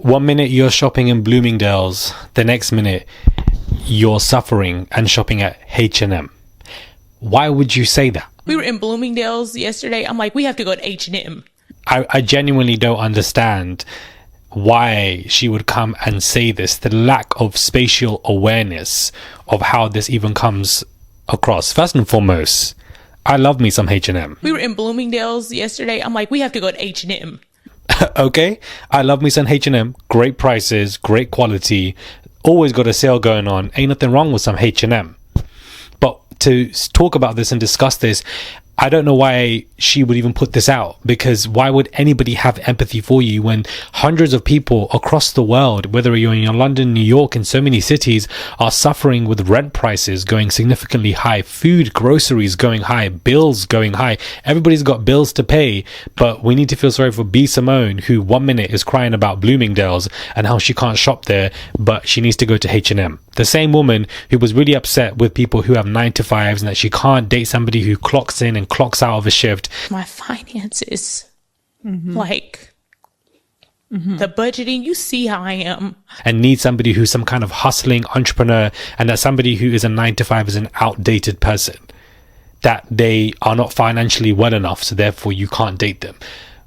One minute you're shopping in Bloomingdale's, the next minute you're suffering and shopping at H&M. Why would you say that? We were in Bloomingdale's yesterday. I'm like, we have to go to H&M. I genuinely don't understand why she would come and say this. The lack of spatial awareness of how this even comes across. First and foremost, I love me some H&M. We were in Bloomingdale's yesterday. I'm like, we have to go to H&M. Okay, I love me some H&M. Great prices, great quality. Always got a sale going on. Ain't nothing wrong with some H&M. But to talk about this and discuss this, I don't know why she would even put this out, because why would anybody have empathy for you when hundreds of people across the world, whether you're in London, New York, and so many cities, are suffering with rent prices going significantly high, food, groceries going high, bills going high. Everybody's got bills to pay, but we need to feel sorry for B. Simone, who 1 minute is crying about Bloomingdale's and how she can't shop there, but she needs to go to H&M. The same woman who was really upset with people who have 9 to 5s and that she can't date somebody who clocks in and clocks out of a shift. My finances, the budgeting, you see how I am. And needs somebody who's some kind of hustling entrepreneur, and that somebody who is a 9 to 5 is an outdated person. That they are not financially well enough, so therefore you can't date them.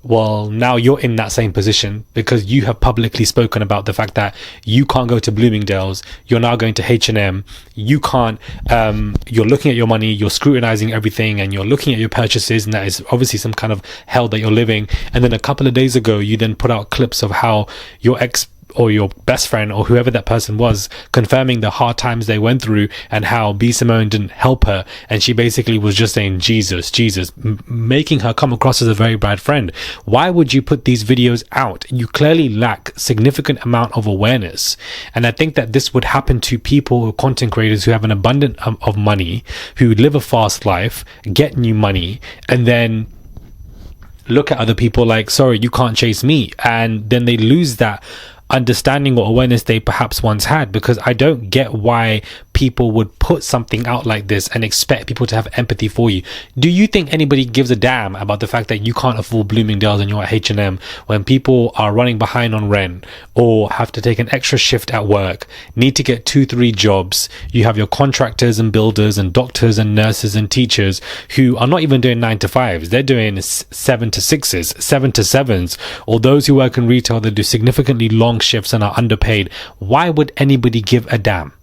Well, now you're in that same position because you have publicly spoken about the fact that you can't go to Bloomingdale's. You're now going to H&M. You can't, you're looking at your money, you're scrutinizing everything, and you're looking at your purchases, and that is obviously some kind of hell that you're living. And then a couple of days ago, you then put out clips of how your ex or your best friend or whoever that person was confirming the hard times they went through and how B. Simone didn't help her, and she basically was just saying Jesus, making her come across as a very bad friend. Why would you put these videos out? You clearly lack significant amount of awareness, and I think that this would happen to people, content creators who have an abundance of money, who live a fast life, get new money, and then look at other people like, sorry, you can't chase me, and then they lose that understanding or awareness they perhaps once had. Because I don't get why people would put something out like this and expect people to have empathy for you. Do you think anybody gives a damn about the fact that you can't afford Bloomingdale's and you're at H&M when people are running behind on rent or have to take an extra shift at work, need to get 2-3 jobs? You have your contractors and builders and doctors and nurses and teachers who are not even doing 9 to 5s. They're doing 7 to 6s, 7 to 7s, or those who work in retail that do significantly long shifts and are underpaid. Why would anybody give a damn?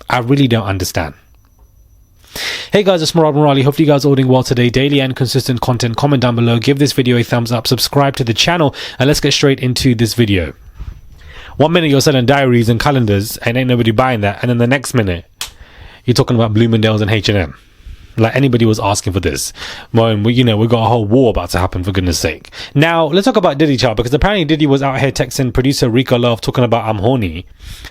I really don't understand. Hey guys, it's Murad Murali. Hopefully you guys are all doing well today. Daily and consistent content. Comment down below. Give this video a thumbs up. Subscribe to the channel. And let's get straight into this video. 1 minute you're selling diaries and calendars and ain't nobody buying that. And then the next minute you're talking about Bloomingdale's and H&M. Like anybody was asking for this. Well, we got a whole war about to happen, for goodness sake. Now, let's talk about Diddy, child, because apparently Diddy was out here texting producer Rico Love, talking about I'm horny,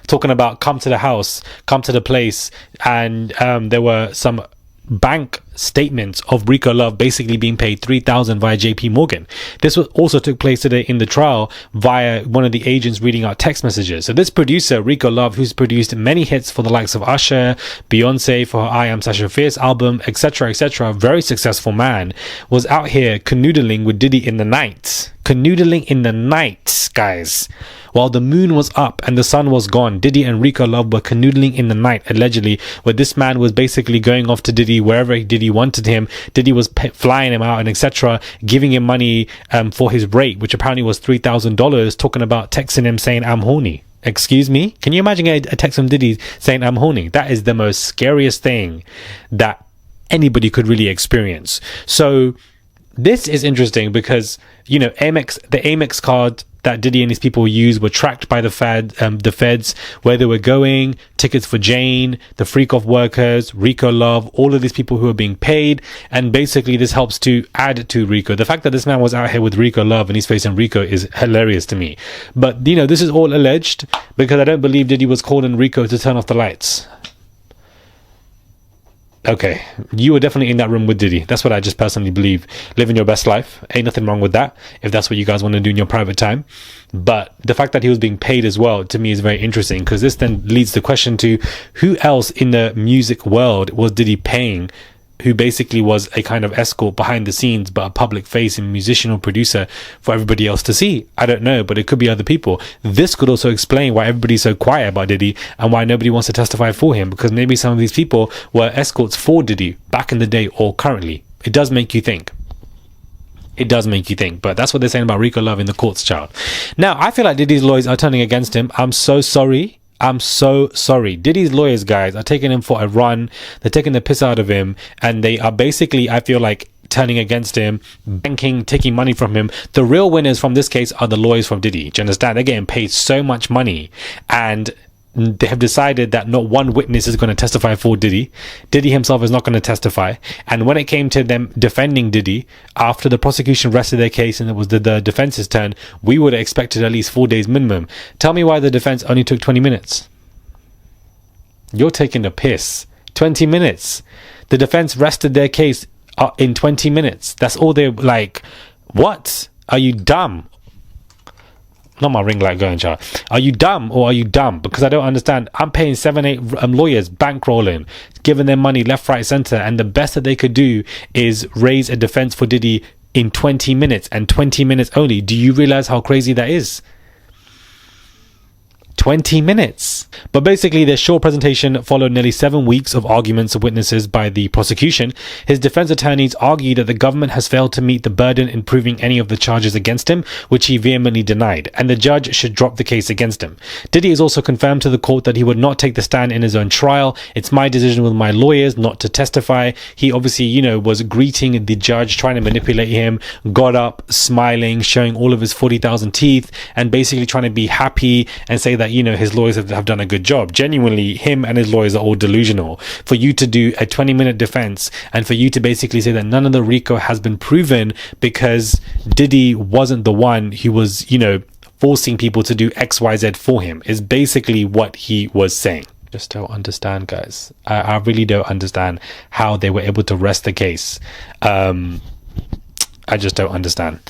talking about come to the house, come to the place, and there were some bank statements of Rico Love basically being paid $3,000 via JP Morgan. This also took place today in the trial via one of the agents reading out text messages. So this producer, Rico Love, who's produced many hits for the likes of Usher, Beyonce for her I Am Sasha Fierce album, etc., a very successful man, was out here canoodling with Diddy in the night. Canoodling in the night, guys. While the moon was up and the sun was gone, Diddy and Rico Love were canoodling in the night, allegedly, where this man was basically going off to Diddy wherever Diddy wanted him. Diddy was flying him out and etc., giving him money for his rate, which apparently was $3,000, talking about texting him saying, I'm horny. Excuse me? Can you imagine a text from Diddy saying, I'm horny? That is the most scariest thing that anybody could really experience. So this is interesting because, the Amex card that Diddy and his people used were tracked by the feds, where they were going, tickets for Jane, the Freak Off workers, Rico Love, all of these people who are being paid. And basically this helps to add to Rico. The fact that this man was out here with Rico Love and he's facing Rico is hilarious to me. But, this is all alleged because I don't believe Diddy was calling Rico to turn off the lights. Okay, you were definitely in that room with Diddy. That's what I just personally believe. Living your best life. Ain't nothing wrong with that, if that's what you guys want to do in your private time. But the fact that he was being paid as well, to me, is very interesting, because this then leads the question to who else in the music world was Diddy paying who basically was a kind of escort behind the scenes, but a public face and musician or producer for everybody else to see. I don't know, but it could be other people. This could also explain why everybody's so quiet about Diddy and why nobody wants to testify for him, because maybe some of these people were escorts for Diddy back in the day or currently. It does make you think. It does make you think, but that's what they're saying about Rico Love in the courts, child. Now, I feel like Diddy's lawyers are turning against him. I'm so sorry. Diddy's lawyers, guys, are taking him for a run. They're taking the piss out of him, and they are basically, I feel like, turning against him, banking, taking money from him. The real winners from this case are the lawyers from Diddy. Do you understand? They're getting paid so much money, and they have decided that not one witness is going to testify for Diddy. Diddy himself is not going to testify. And when it came to them defending Diddy, after the prosecution rested their case and it was the defense's turn, we would have expected at least 4 days minimum. Tell me why the defense only took 20 minutes. You're taking a piss. 20 minutes. The defense rested their case in 20 minutes. That's all they're like. What? Are you dumb? Not my ring light going, child. Are you dumb or are you dumb? Because I don't understand. I'm paying 7-8 lawyers bankrolling, giving them money left, right, center, and the best that they could do is raise a defense for Diddy in 20 minutes and 20 minutes only. Do you realize how crazy that is? 20 minutes. But basically, their short presentation followed nearly 7 weeks of arguments of witnesses by the prosecution. His defense attorneys argue that the government has failed to meet the burden in proving any of the charges against him, which he vehemently denied, and the judge should drop the case against him. Diddy has also confirmed to the court that he would not take the stand in his own trial. It's my decision with my lawyers not to testify. He obviously, was greeting the judge, trying to manipulate him, got up, smiling, showing all of his 40,000 teeth, and basically trying to be happy and say that his lawyers have done a good job. Genuinely, him and his lawyers are all delusional. For you to do a 20-minute defense and for you to basically say that none of the RICO has been proven because Diddy wasn't the one who was, forcing people to do XYZ for him is basically what he was saying. Just don't understand, guys. I really don't understand how they were able to rest the case. I just don't understand.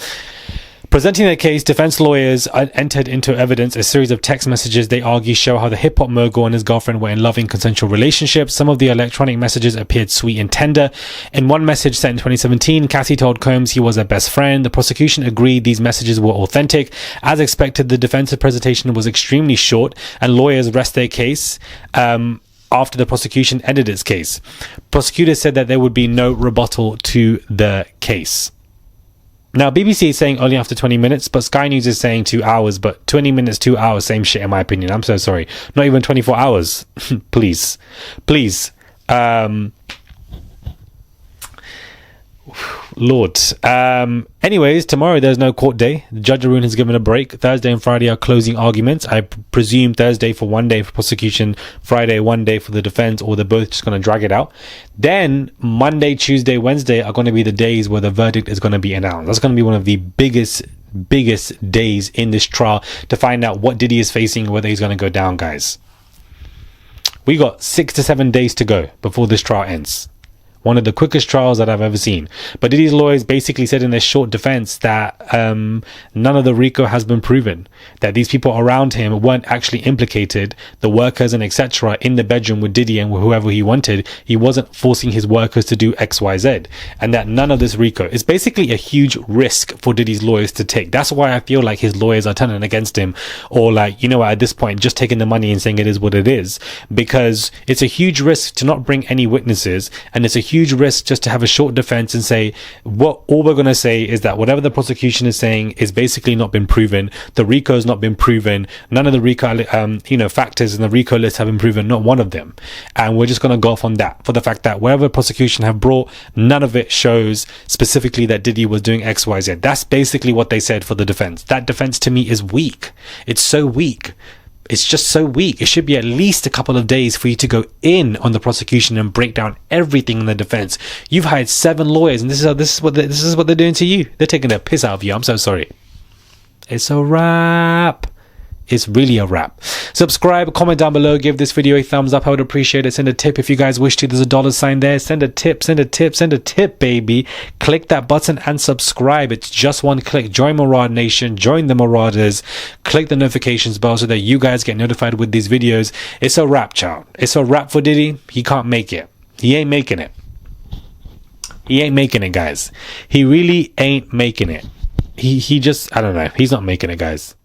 Presenting their case, defense lawyers entered into evidence a series of text messages they argue show how the hip-hop mogul and his girlfriend were in loving consensual relationships. Some of the electronic messages appeared sweet and tender. In one message sent in 2017, Cassie told Combs he was her best friend. The prosecution agreed these messages were authentic. As expected, the defense's presentation was extremely short, and lawyers rest their case after the prosecution ended its case. Prosecutors said that there would be no rebuttal to the case. Now, BBC is saying only after 20 minutes, but Sky News is saying 2 hours, but 20 minutes, 2 hours, same shit in my opinion. I'm so sorry. Not even 24 hours. Please. Lord. Anyways, tomorrow there's no court day. The Judge Arun has given a break. Thursday and Friday are closing arguments. I presume Thursday for 1 day for prosecution, Friday 1 day for the defense, or they're both just going to drag it out. Then Monday, Tuesday, Wednesday are going to be the days where the verdict is going to be announced. That's going to be one of the biggest days in this trial to find out what Diddy is facing, whether he's going to go down, guys. We got 6 to 7 days to go before this trial ends. One of the quickest trials that I've ever seen. But Diddy's lawyers basically said in their short defense that none of the RICO has been proven, that these people around him weren't actually implicated, the workers and etc. in the bedroom with Diddy and whoever he wanted. He wasn't forcing his workers to do XYZ, and that none of this RICO is basically a huge risk for Diddy's lawyers to take. That's why I feel like his lawyers are turning against him, or like, at this point just taking the money and saying it is what it is, because it's a huge risk to not bring any witnesses, and it's a huge risk just to have a short defense and say all we're going to say is that whatever the prosecution is saying is basically not been proven. The RICO has not been proven. None of the RICO factors in the RICO list have been proven, not one of them, and we're just going to go off on that for the fact that whatever prosecution have brought, none of it shows specifically that Diddy was doing XYZ. That's basically what they said for the defense. That defense to me is weak. It's so weak. It's just so weak. It should be at least a couple of days for you to go in on the prosecution and break down everything in the defense. You've hired 7 lawyers, and this is what they're doing to you. They're taking a piss out of you. I'm so sorry. It's a wrap. It's really a wrap. Subscribe, comment down below, give this video a thumbs up. I would appreciate it. Send a tip if you guys wish to. There's a $sign there. Send a tip, baby. Click that button and subscribe. It's just one click. Join Maraud Nation. Join the Marauders. Click the notifications bell so that you guys get notified with these videos. It's a wrap, child. It's a wrap for Diddy. He can't make it. He ain't making it. He ain't making it, guys. He really ain't making it. He just, I don't know. He's not making it, guys.